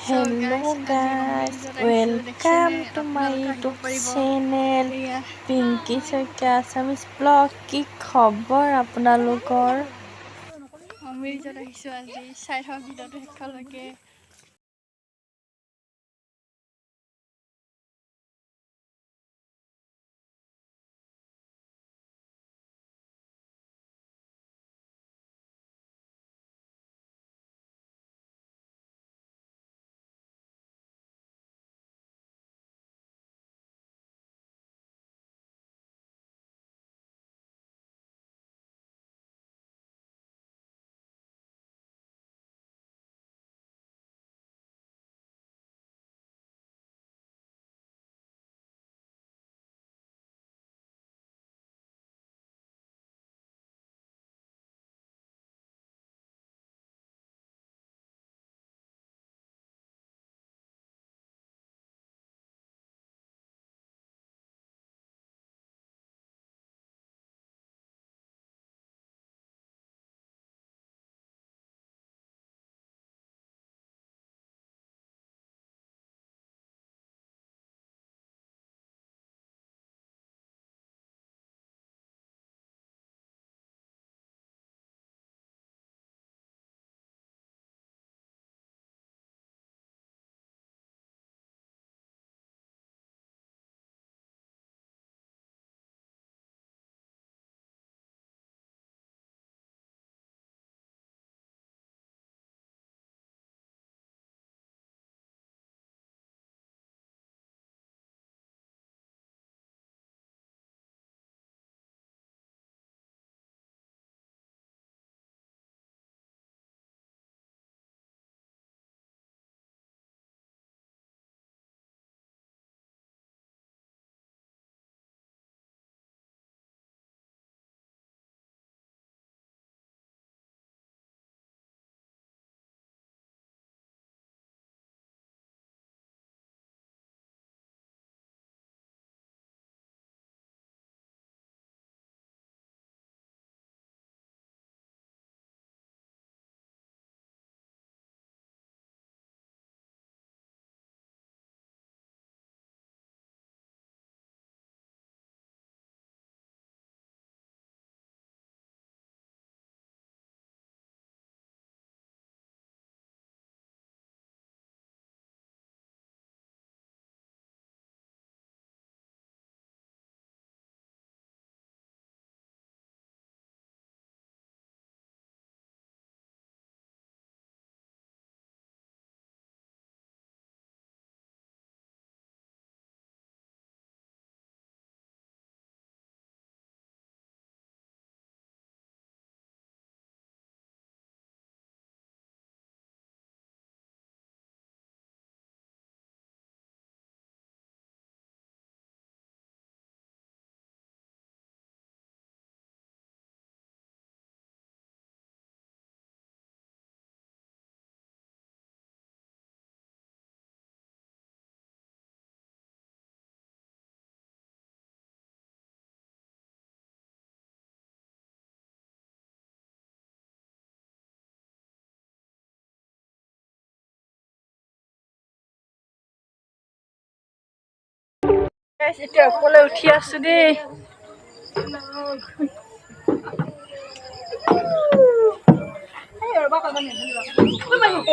Hello guys, welcome to my YouTube channel Pinky Soika Assamese Vlog. কি খবৰ আপোনালোকৰ? আমি যত আহিছো আজি চাই থাকক ভিডিঅ'টো শেষলৈকে। গাইস এতিয়া ওপৰলৈ উঠি আছো দেই।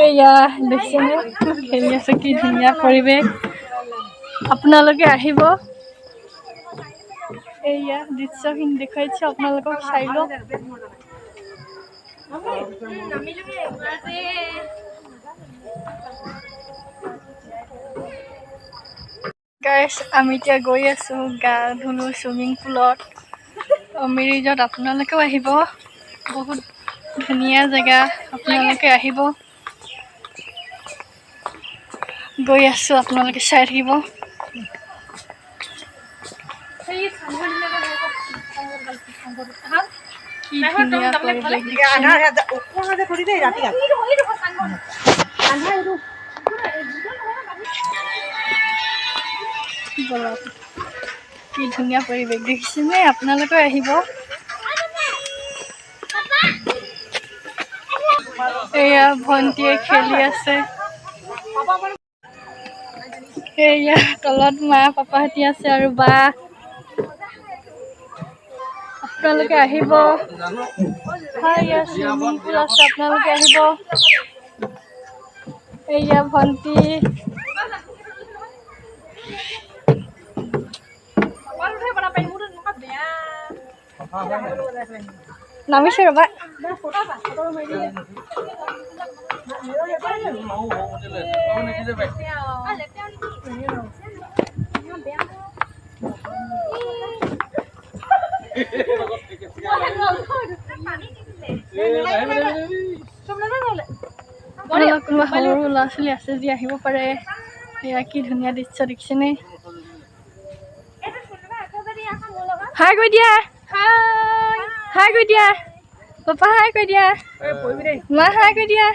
এয়া দেখিছেনে খেলি আছে, কি ধুনীয়া পৰিৱেশ। আপোনালোকে আহিব, এয়া দৃশ্যখিনি দেখুৱাইছো আপোনালোকক, চাই লওক। গাইস আমি এতিয়া গৈ আছো গা ধুলো চুইমিং পুলত অমিৰিজত। আপোনালোকেও আহিব, বহুত ধুনীয়া জেগা, আপোনালোকে আহিব। গৈ আছো, আপোনালোকে চাই থাকিব। কি ধুনীয়া পৰিৱেশ কি ধুনীয়া পৰিৱেশ দেখিছেনে? আপোনালোকে আহিব। এয়া ভন্টিয়ে খেলি আছে। এয়া তলত মা পাপাহঁতি আছে আৰু বা আপোনালোকে আহিব ইয়াত চুইমিং পুল আছে আপোনালোকে আহিব এয়া ভণ্টি নামিছে ৰ'বা কোনোবা সৰু ল'ৰা ছোৱালী আছে যদি আহিব পাৰে এয়া কি ধুনীয়া দৃশ্য দেখিছেনে হাই কৈ দিয়া হাই কৈ দিয়া পাপা হাই কৈ দিয়া মা হাই কৈ দিয়া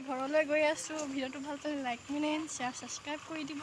ঘৰলৈ গৈ আছো ভিডিঅ'টো ভাল পালে লাইক কমেণ্ট শ্বেয়াৰ ছাবস্ক্ৰাইব কৰি দিব